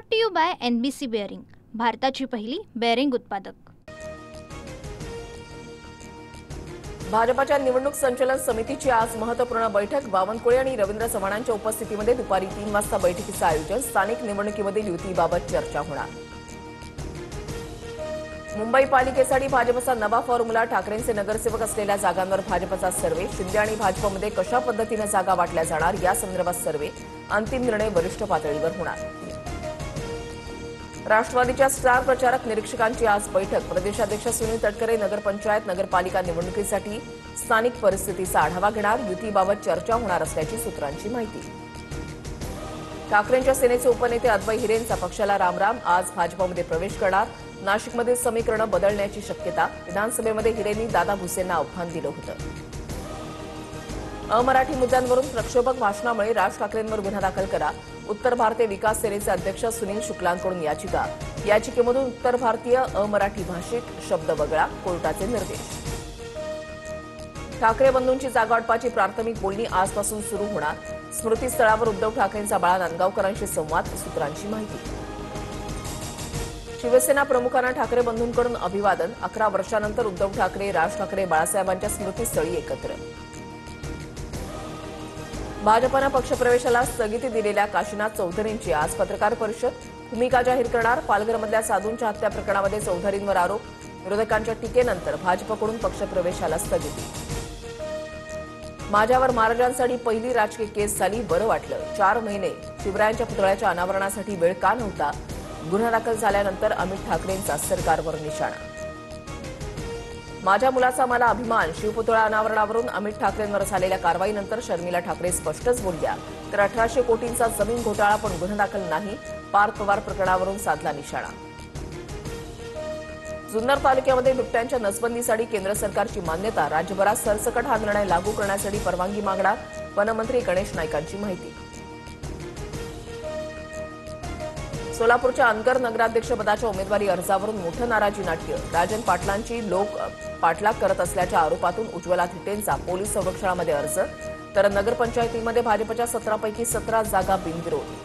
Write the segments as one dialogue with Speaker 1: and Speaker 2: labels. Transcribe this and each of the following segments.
Speaker 1: Brought to you by NBC bearing, भारताची पहिली bearing उत्पादक।
Speaker 2: भाजपच्या निवडणूक संचालन समितीची आज महत्त्वपूर्ण बैठक। बावनकुळे आणि रवींद्र चव्हाणांच्या उपस्थितीमध्ये दुपारी 3 वाजता बैठकीचं आयोजन। स्थानिक निवडणुकीमध्ये युतीबाबत चर्चा होणार। मुंबई पालिकेसाठी भाजपचा नवा फॉर्म्युला। ठाकरेंचे नगरसेवक असलेल्या जागांवर भाजपचा सर्व्हे। शिंदे आणि भाजपमध्ये कशा पद्धतीने जागा वाटल्या जाणार या संदर्भात सर्व्हे। अंतिम निर्णय वरिष्ठ पातळीवर होणार। राष्ट्रवादीच्या स्टार प्रचारक निरीक्षकांची आज बैठक। प्रदेशाध्यक्ष सुनील तटकरे नगरपंचायत नगरपालिका निवडणुकीसाठी स्थानिक परिस्थितीचा आढावा घेणार। युतीबाबत चर्चा होणार असल्याची सूत्रांची माहिती। ठाकरेंच्या सेनेचे उपनेते अद्वै हिरेंचा पक्षाला रामराम। आज भाजपमध्ये प्रवेश करणार। नाशिकमधील समीकरण बदलण्याची शक्यता। विधानसभेमध्ये हिरेंनी दादा भुसेंना आव्हान दिलं होतं। अमराठी मुद्द्यांवरून प्रक्षोभक भाषणामुळे राज ठाकरेंवर गुन्हा दाखल करा। उत्तर भारतीय विकास सेनेचे अध्यक्ष सुनील शुक्लांकडून याचिका। याचिकेमधून उत्तर भारतीय अमराठी भाषिक शब्द वगळा। कोर्टाचे निर्देश। ठाकरे बंधूंची जागावाटपाची प्राथमिक बोलणी आजपासून सुरू होणार। स्मृतीस्थळावर उद्धव ठाकरेंचा बाळा नांदगावकरांशी संवाद। सूत्रांची माहिती। शिवसेना प्रमुखांना ठाकरे बंधूंकडून अभिवादन। 11 वर्षांनंतर उद्धव ठाकरे, राज ठाकरे बाळासाहेबांच्या स्मृतीस्थळी एकत्र। भाजपनं पक्षप्रवेशाला स्थगिती दिलेल्या काशीनाथ चौधरींची आज पत्रकार परिषद। भूमिका जाहीर करणार। पालघरमधल्या साधूंच्या हत्या प्रकरणामध्ये चौधरींवर आरोप। विरोधकांच्या टीकेनंतर भाजपकडून पक्षप्रवेशाला स्थगिती। माझ्यावर महाराजांसाठी पहिली राजकीय केस झाली, बरं वाटलं। 4 महिने शिवरायांच्या पुतळ्याच्या अनावरणासाठी वेळ का नव्हता? गुन्हा दाखल झाल्यानंतर अमित ठाकरेंचा सरकारवर निशाणा। माझ्या मुलाचा मला अभिमान। शिवपुतळा अनावरणावरून अमित ठाकरेंवर झालेल्या कारवाईनंतर शर्मिला ठाकरे स्पष्टच बोलल्या। तर 1800 कोटींचा जमीन घोटाळा पण गुन्हा दाखल नाही। पार्थ पवार प्रकरणावरून साधला निशाणा। जुन्नर तालुक्यामध्ये बिबट्यांच्या नसबंदीसाठी केंद्र सरकारची मान्यता। राज्यभरात सरसकट हा निर्णय लागू करण्यासाठी परवानगी मागणार। वनमंत्री गणेश नाईकांची माहिती। सोलापूरच्या अनगर नगराध्यक्षपदाच्या उमेदवारी अर्जावरून मोठं नाराजी नाट्य। राजन पाटलांची लोक पाठलाग करत असल्याच्या आरोपातून उज्ज्वला थिटेंचा पोलीस संरक्षणामध्ये अर्ज। तर नगरपंचायतीमध्ये भाजपच्या 17 पैकी 17 जागा बिनविरोध।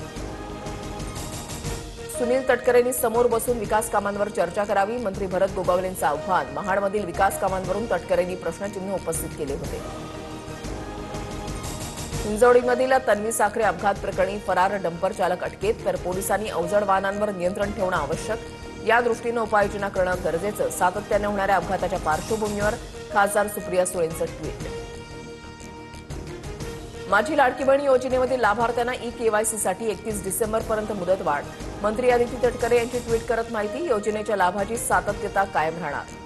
Speaker 2: सुनील तटकरेंनी समोर बसून विकास कामांवर चर्चा करावी। मंत्री भरत गोगावलेंचं आव्हान। महाडमधील विकास कामांवरून तटकरेंनी प्रश्नचिन्ह उपस्थित केले होते। हिंजवडीमधील तन्वी साखरे अपघात प्रकरणी फरार डंपर चालक अटकेत। तर पोलिसांनी अवजड वाहनांवर नियंत्रण ठेवणं आवश्यक। या दृष्टीनं उपाययोजना करणं गरजेचं। सातत्यानं होणाऱ्या अपघाताच्या पार्श्वभूमीवर खासदार सुप्रिया सुळेंचं ट्विट। माझी लाडकी बहीण योजनेमधील लाभार्थ्यांना ई-केवायसीसाठी 31 डिसेंबरपर्यंत मुदतवाढ। मंत्री अदिती तटकरे यांची ट्विट करत माहिती। योजनेच्या लाभाची सातत्यता कायम राहणार।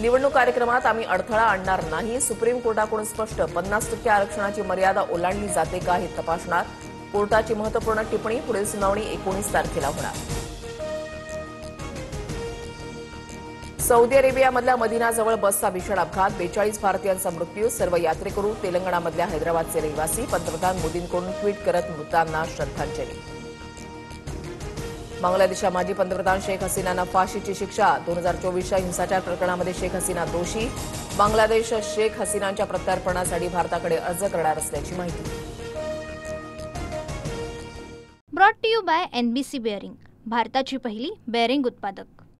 Speaker 2: निवडणूक कार्यक्रमात आम्ही अडथळा आणणार नाही। सुप्रीम कोर्टाकडून स्पष्ट। 50% आरक्षणाची मर्यादा ओलांडली जाते का हे तपासणार। कोर्टाची महत्त्वपूर्ण टिप्पणी। पुढील सुनावणी 19 तारखेला होणार। सौदी अरेबियामधल्या मदिनाजवळ बसचा भीषण अपघात। 42 भारतीयांचा मृत्यू। सर्व यात्रेकरू तेलंगणामधल्या हैदराबादचे रहिवासी। पंतप्रधान मोदींकडून ट्विट करत मृतांना श्रद्धांजली। बांगलादेशच्या माजी पंतप्रधान शेख हसीनांना फाशीची शिक्षा। 2024च्या हिंसाचार प्रकरणामध्ये शेख हसीना दोषी। बांगलादेश शेख हसीनांच्या प्रत्यार्पणासाठी भारताकडे अर्ज करणार असल्याची माहिती।
Speaker 1: Brought to you by NBC bearing, भारताची पहिली बेअरिंग उत्पादक।